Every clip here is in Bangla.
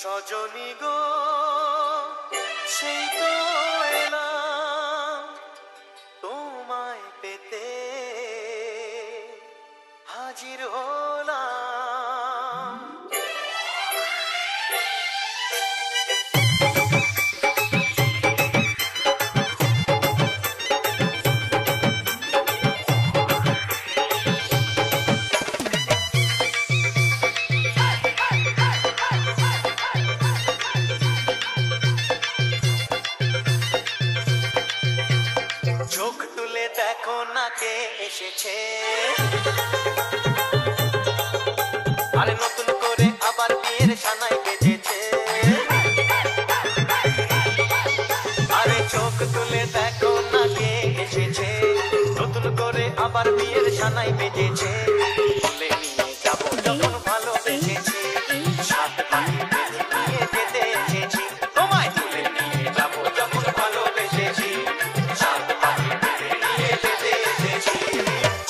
সজনী গো সেই তো এলাম তোমায় পেতে হাজির হলাম। চোখ তুলে দেখো না কে এসেছে, আরে নতুন করে আবার বিয়ের সানাই বেজেছে। আরে চোখ তুলে দেখো না কে এসেছে, নতুন করে আবার বিয়ের সানাই বেজেছে। তুলে নিয়ে যাবো যখন ভালোবেসেছি, সাত পাখি বেঁধে নিয়ে যেতে এসেছি। তোমায় তুলে নিয়ে যাবো যখন ভালোবেসেছি, সাত পাখি বেঁধে নিয়ে যেতে এসেছি।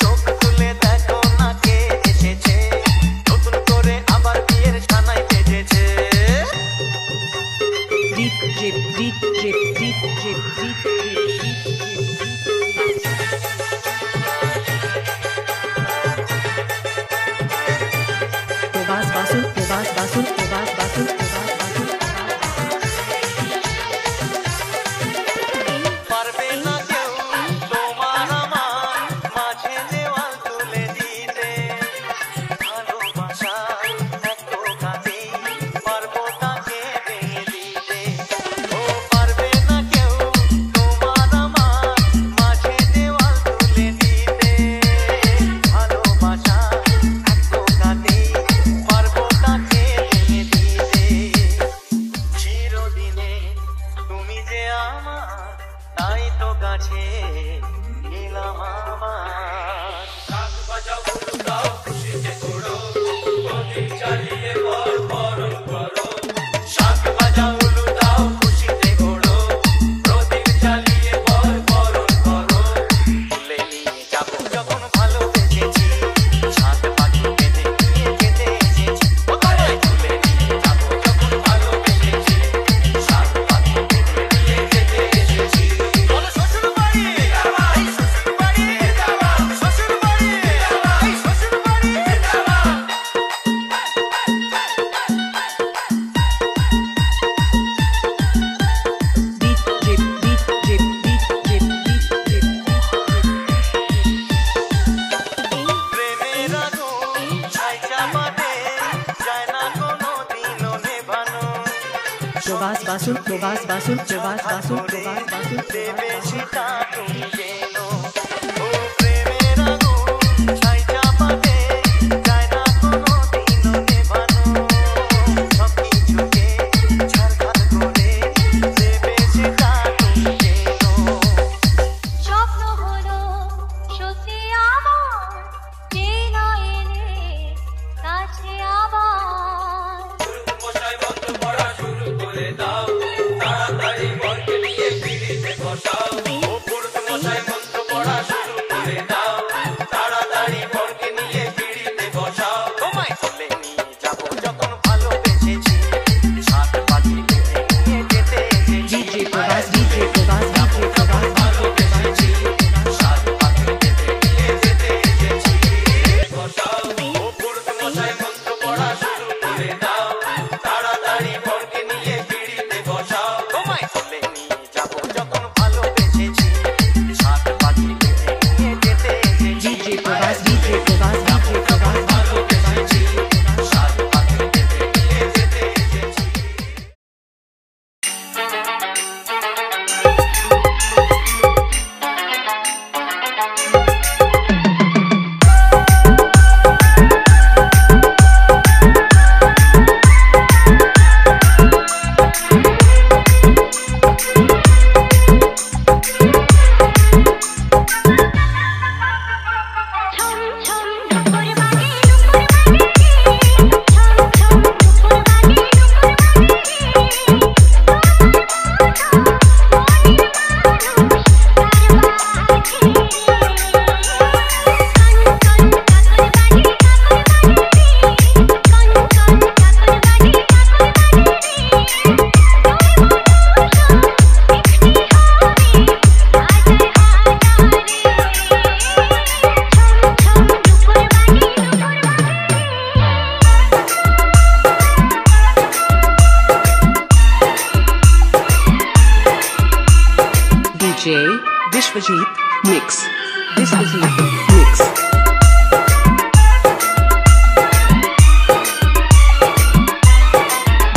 চোখ তুলে দেখো না কে এসেছে, নতুন করে আবার বিয়ের সানাই বেজেছে। পারবে না কেউ তোমার আমার মাঝে দেওয়াল তুলে দিতে, ভালোবাসা এক টোকাতেই পারবো তাকে ভেঙে দিতে। ও পারবে না কেউ তোমার আমার মাঝে দেওয়াল তুলে দিতে, ভালোবাসা এক টোকাতেই পারবো তাকে ভেঙে দিতে। চিরদিনে তুমি যে আমার, তাই তো কাছে এলাম আবার। শাক বাজাও উলু দাও খুশিতে ঘোরো, প্রদীপ জ্বালিয়ে বরণ করো। শাক বাজাও উলু দাও খুশিতে ঘোরো, প্রদীপ জ্বালিয়ে বরণ করো। তুলে নিয়ে যাবো যখন ভালোবেসেছি, সাত পাখি বেঁধে নিয়ে যেতে এসেছি। ও তোমায় তুলে নিয়ে যাবো যখন ভালোবেসেছি, সাত পাখি বেঁধে নিয়ে যেতে এসেছি। বলো শ্বশুর বাড়ি, এই শ্বশুর বাড়ি, শ্বশুর বাড়ি, এই শ্বশুর বাড়ি। প্রেমের আগুন ছাই চাপাতে যায় না কোনো দিনও নেভানো। দেবে সেটা তুমি জেনো। ও প্রেমের আগুন ছাই চাপাতে যায় না কোনো দিনও নেভানো। সবকিছুকে ছারখার করে দেবে সেটা তুমি জেনো। স্বপ্ন হলো সত্যি আমার, কে না এলে কাছে আবার। মশাই বন্ধ পড়া শুরু করে দাও, তাড়াতাড়ি বরকে নিয়ে পিড়িতে বসাও। ও পুরুষ মশাই বন্ধ পড়া Vishwajit Mix. Vishwajit Mix.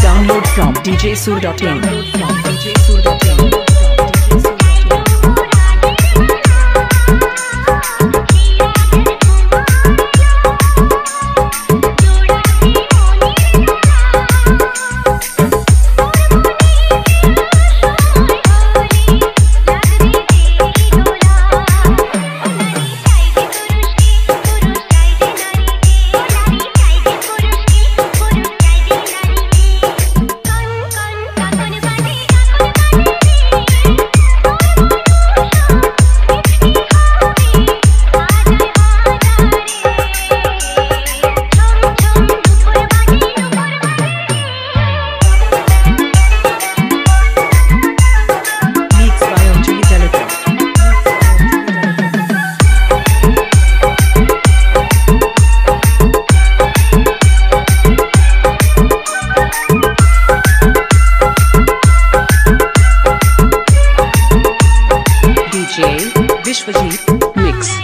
Download from djsur.in. Vishwajit Mix. Vishwajit Mix.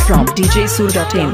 From djsur.in.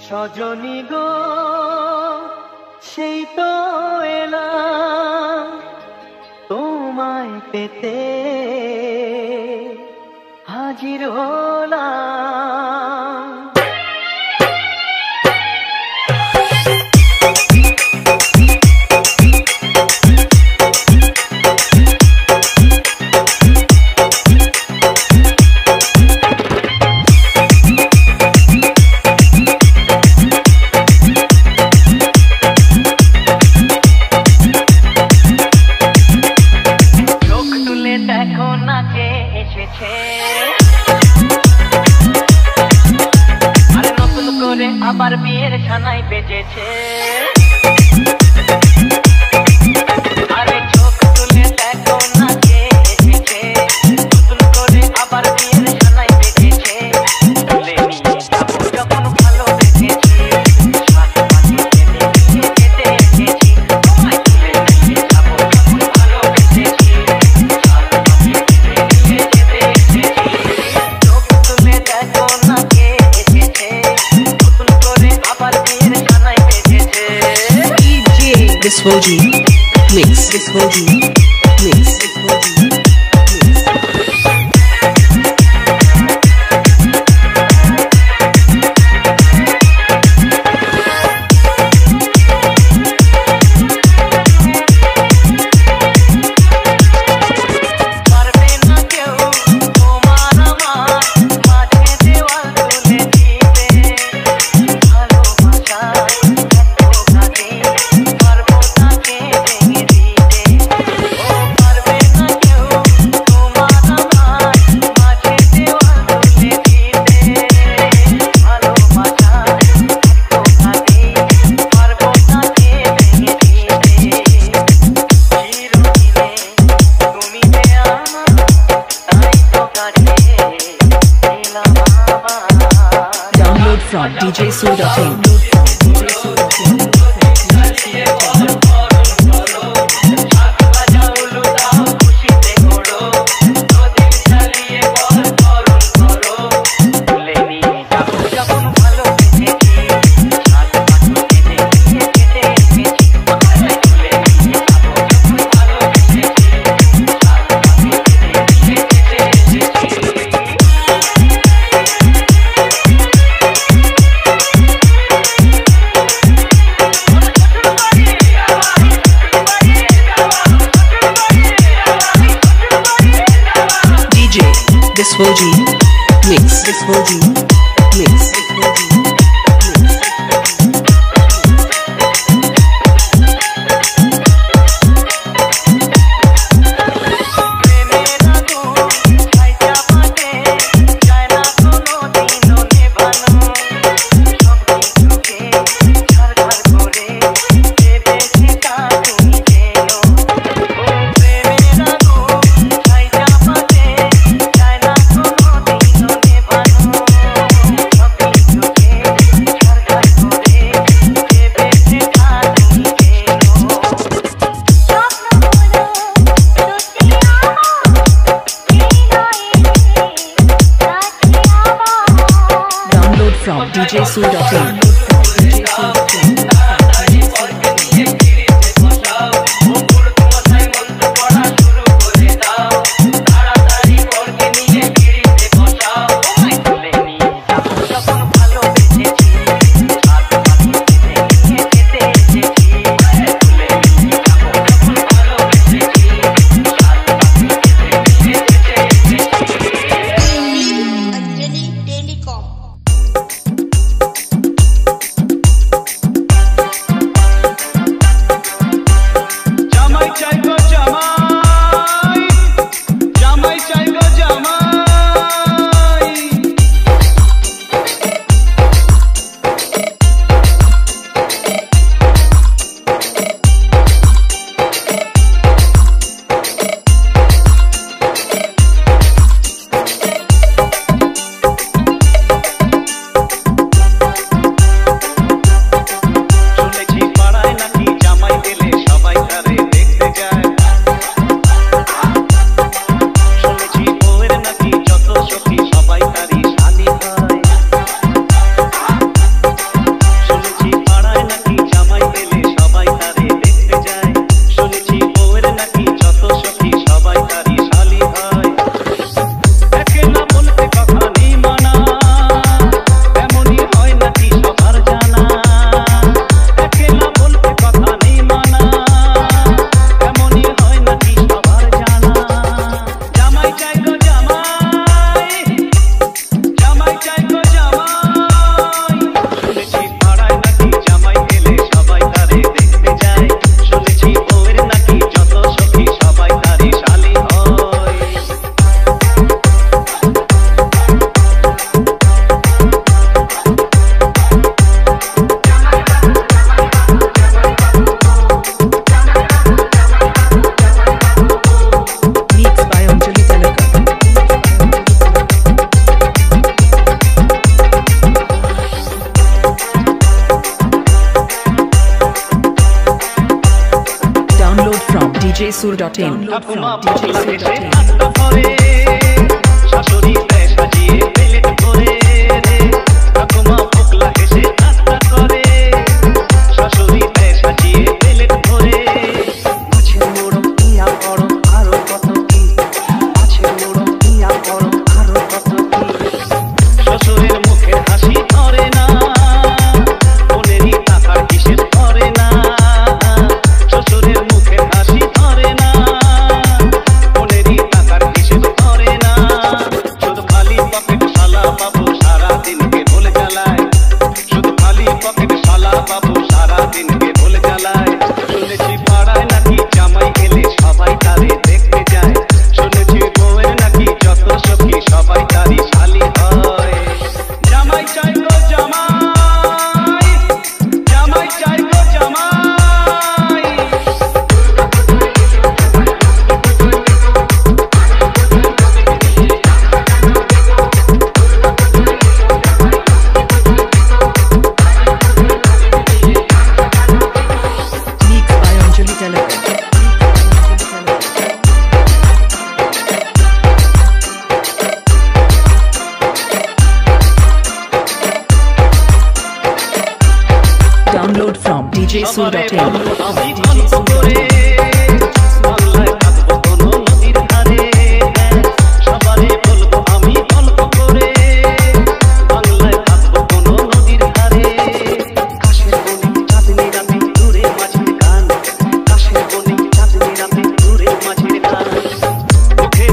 Sajani গো সেই তো এলাম তোমায় পেতে হাজির হলাম দেখো না কে এসেছে আরে নতুন করে আবার বিয়ের ছানাই বেজেছে আরে চোখ তুলে দেখো না কে এসেছে নতুন করে আবার বিয়ের ছানাই বেজেছে তুলে নিয়ে যাবো যখন ভালো বেজেছি যেতে এসেছি তোমায় তুলে নিয়ে যাবো যখন ভালো বেজেছি Vishwajit Mix. Vishwajit Mix. Download from djsur.in. Viswalji Mix. Viswalji Mix. From djsood.in. djsood.in. Download from djsood.in.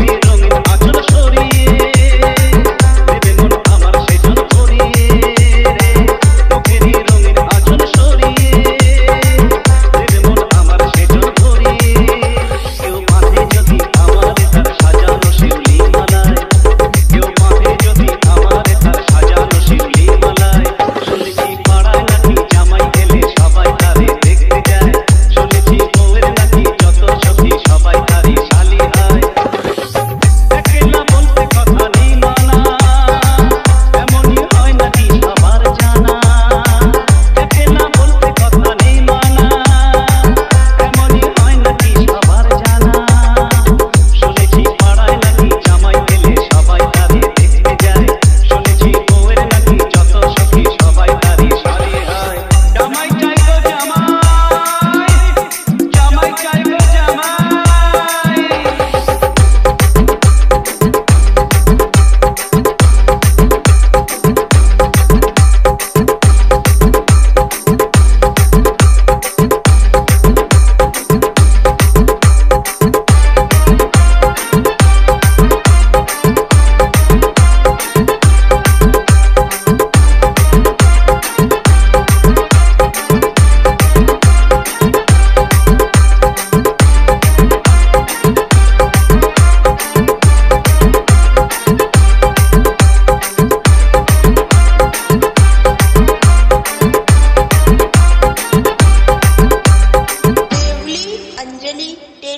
রঙিন আঁচল সরিয়ে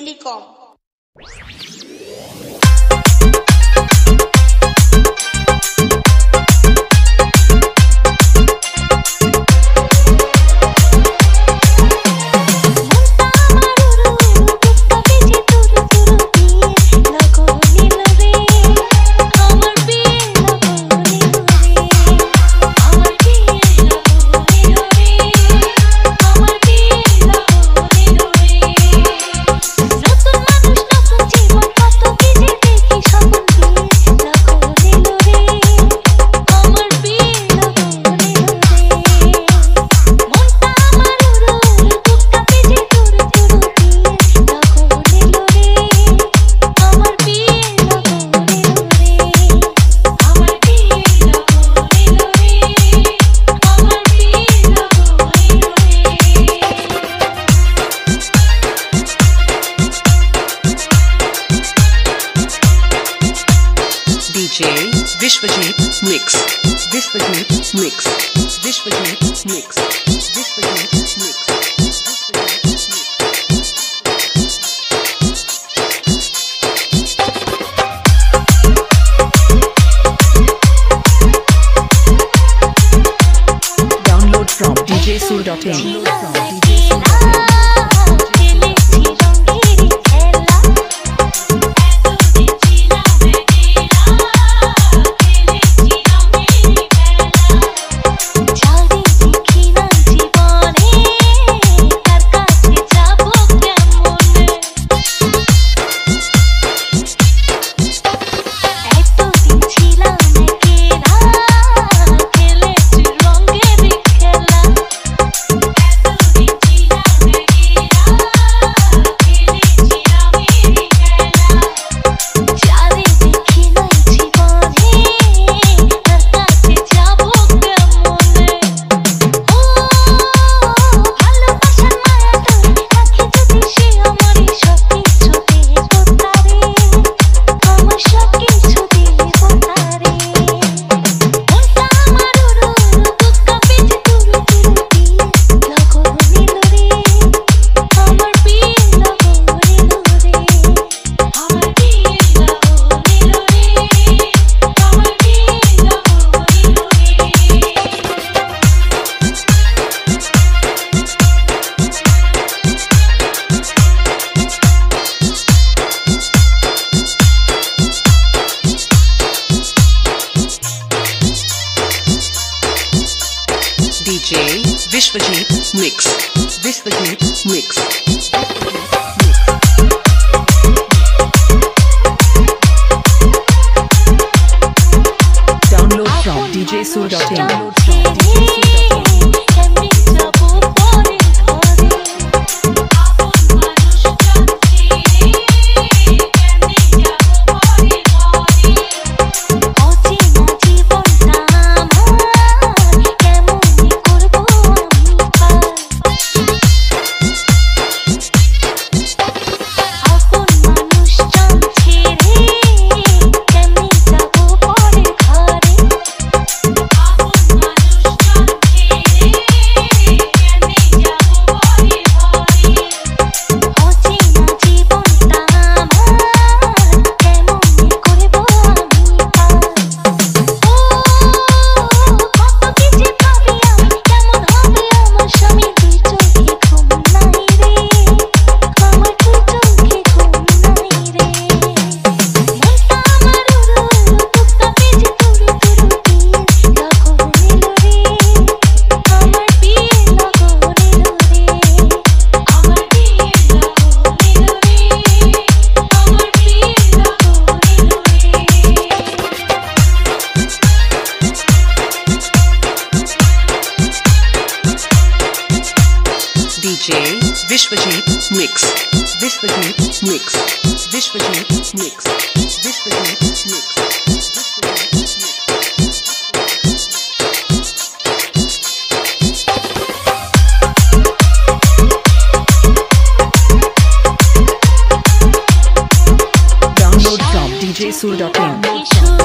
telecom. DJ Vishwajit Mix. Vishwajit Mix. Vishwajit Mix. Vishwajit Mix. Download from djsoul.in. DJ Vishwajit Mix. Vishwajit Mix. Download from djsoul.in. DJ Vishwajit Mix. Vishwajit Mix. Vishwajit Mix. Vishwajit Mix. Download from djsoul.in. DJ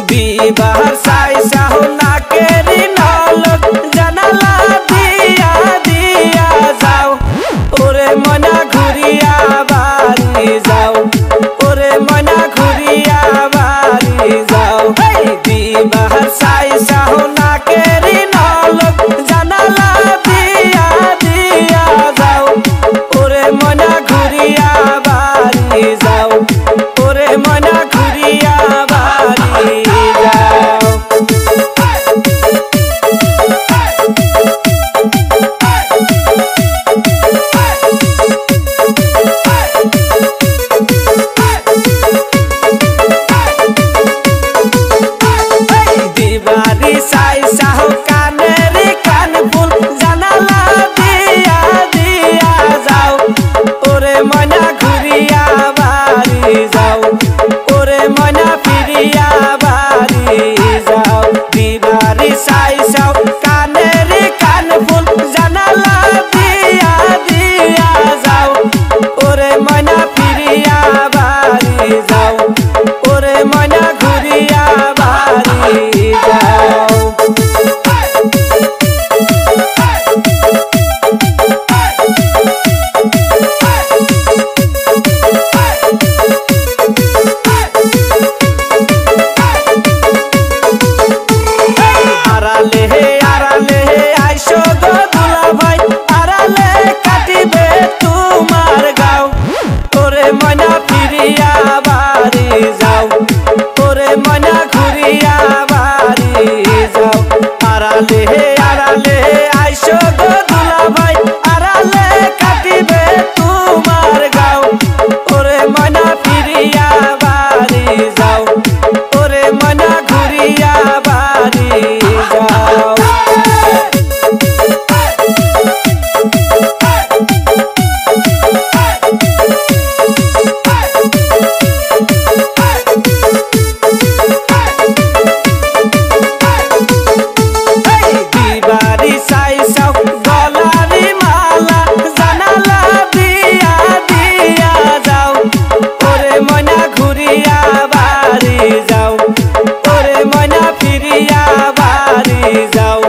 বিবাহর সাইসা না কেরি নলক জানালা দিয়া দিয়া যাও ওরে মনা ঘুরিয়া বাড়ি যাও ওরে মনা ঘুরিয়া বাড়ি যাও বিবাহর সাইসা না কেরি নলক জানালা দিয়া দিয়া যাও ওরে মনা ঘুরিয়া বাড়ি যাও ওরে মনা ঘুরিয়া বাড়ি যাও দিবারি সাইসা কানের কান ফুল জানালা দিয়া দিয়া যাও ওরে মনা ঘুরিয়া বাড়ি যাও ওরে মনা ফিরিয়া বাড়ি যাও দিবারি সাইসা কানের কান ফুল জানালা দিয়া দিয়া যাও ওরে মনা ফিরিয়া বাড়ি যাও ওরে মনা ঘুরিয়া বাড়ি যাও আড়ালে আইসো গো দুলা ভাই আড়ালে কাটিবে তোমার গাও ওরে মনা ফিরিয়া বাড়ি যাও ওরে মনা ঘুরিয়া বাড়ি যাও আড়ালে আইসো গো দুলা ভাই আড়ালে কাটিবে তোমার গাও ওরে মনা ফিরিয়া বাড়ি যাও ওরে মনা ঘুরিয়া বাড়ি যাও দিবারি সাইসা গলারি মালা জানালা দিয়া দিয়া যাও ওরে মনা ঘুরিয়া বাড়ি যাও ওরে মনা ফিরিয়া বাড়ি যাও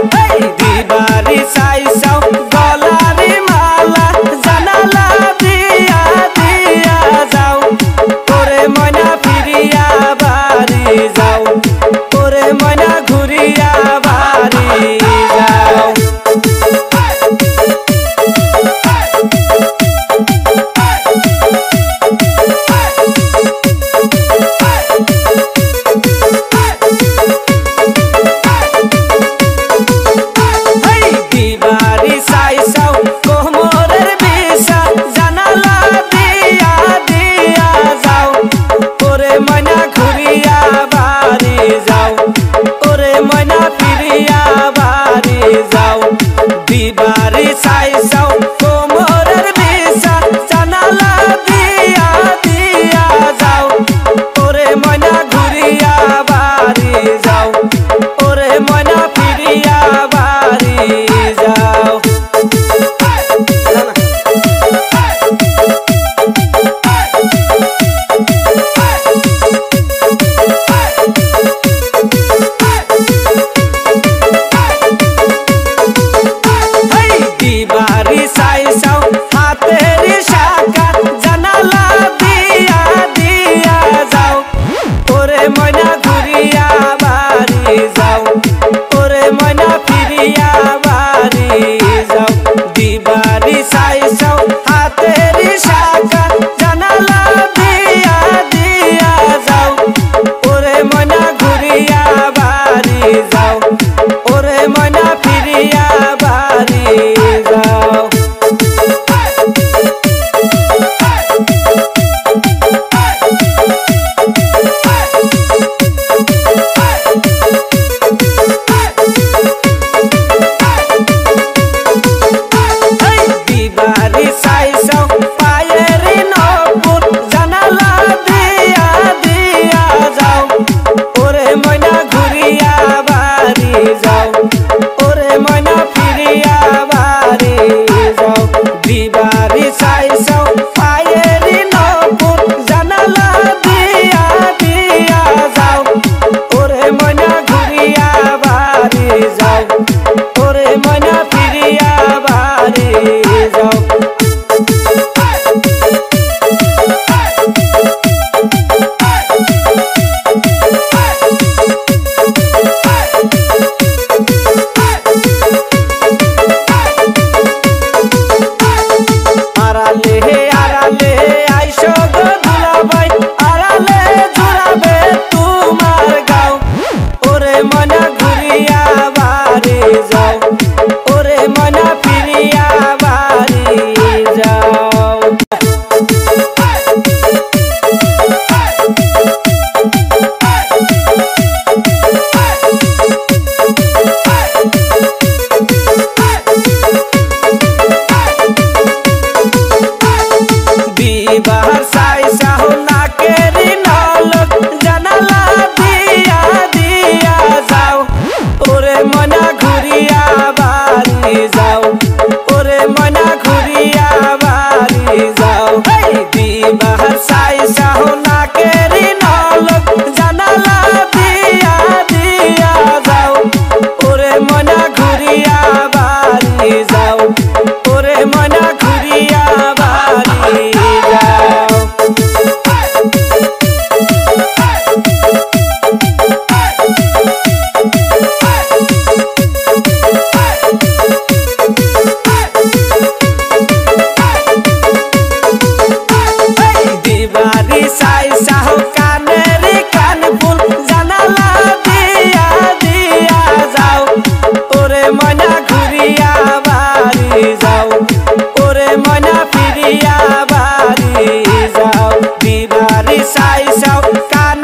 দিবারি সাইসা গলারি মালা জানালা দিয়া দিয়া যাও ওরে মনা ফিরিয়া বাড়ি যাও ওরে মনা ঘুরিয়া বাড়ি যাও দিবারি সাইসা কোমরের বিষা জানালা দিয়া দিয়া যাও ওরে মনা ঘুরিয়া বাড়ি যাও ওরে মনা ঘুরিয়া বাড়ি যাও ওরে মনা ফিরিয়া বাড়ি যাও বিবাহ সাইসা না কেরি নলক জানালা দিয়া দিয়া যাও ওরে মনা ঘুরিয়া বাড়ি যাও ওরে মনা ঘুরিয়া বাড়ি যাও বিবাহ সাইসা না কেরি নলক জানালা দিয়া দিয়া যাও ওরে মনা ঘুরিয়া বাড়ি যাও ওরে মনা ঘুরিয়া বাড়ি যাও দিবারি সাইসা কানের কান ফুল জানালা দিয়া দিয়া যাও ওরে মনা ঘুরিয়া বাড়ি যাও ওরে মনা ফিরিয়া বাড়ি যাও দিবারি সাইসা কান